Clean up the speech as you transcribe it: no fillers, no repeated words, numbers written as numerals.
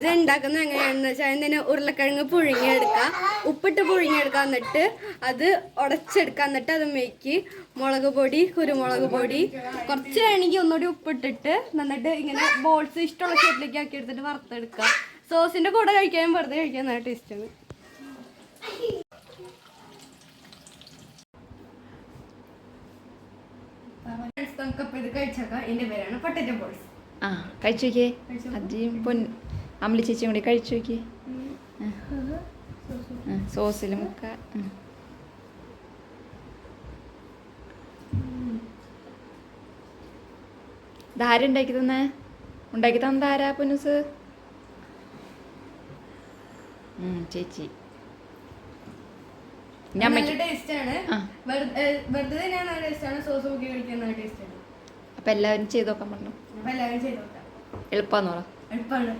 ഇത് ഉണ്ടാക്കുന്നത് എങ്ങനെയാണെന്ന് വെച്ചാൽ അതിന് ഉരുളക്കിഴങ്ങ് പുഴുങ്ങിയെടുക്കുക, ഉപ്പിട്ട് പുഴുങ്ങിയെടുക്കുക, എന്നിട്ട് അത് ഉടച്ചെടുക്കുക, എന്നിട്ട് അത് മേക്ക് മുളക് പൊടി, കുരുമുളക് പൊടി, കുറച്ച് വേണമെങ്കിൽ ഒന്നുകൂടി ഉപ്പിട്ടിട്ട് നന്നിട്ട് ഇങ്ങനെ ബോൾസ് ഇഷ്ടമുള്ള ഷേപ്പിലേക്ക് ആക്കി എടുത്തിട്ട് വറുത്തെടുക്കുക. സോസിന്റെ കൂടെ കഴിക്കാനും വെറുതെ കഴിക്കാൻ നല്ല ടേസ്റ്റാണ്. നമുക്കപ്പോൾ ഇത് കഴിച്ചേക്കാം. ഇതിന്റെ പേരാണ് പൊട്ടറ്റോ ബോൾസ്. ആ കഴിച്ചു നോക്കിയേ. അജിയും അമ്പിളി ചേച്ചിയും കൂടി കഴിച്ചു നോക്കിയേ. സോസിൽ മുക്ക. ഇതാര ഉണ്ടാക്കി തന്നെ? ഉണ്ടാക്കി തന്നത് ആരാ പൊന്നൂസ്? ചേച്ചി. അപ്പൊ എല്ലാവരും ചെയ്ത് നോക്കാൻ പറഞ്ഞു. എല്ലാവരും ചെയ്ത് നോക്കാം. എളുപ്പാന്ന് പറ. എളുപ്പമാണ്.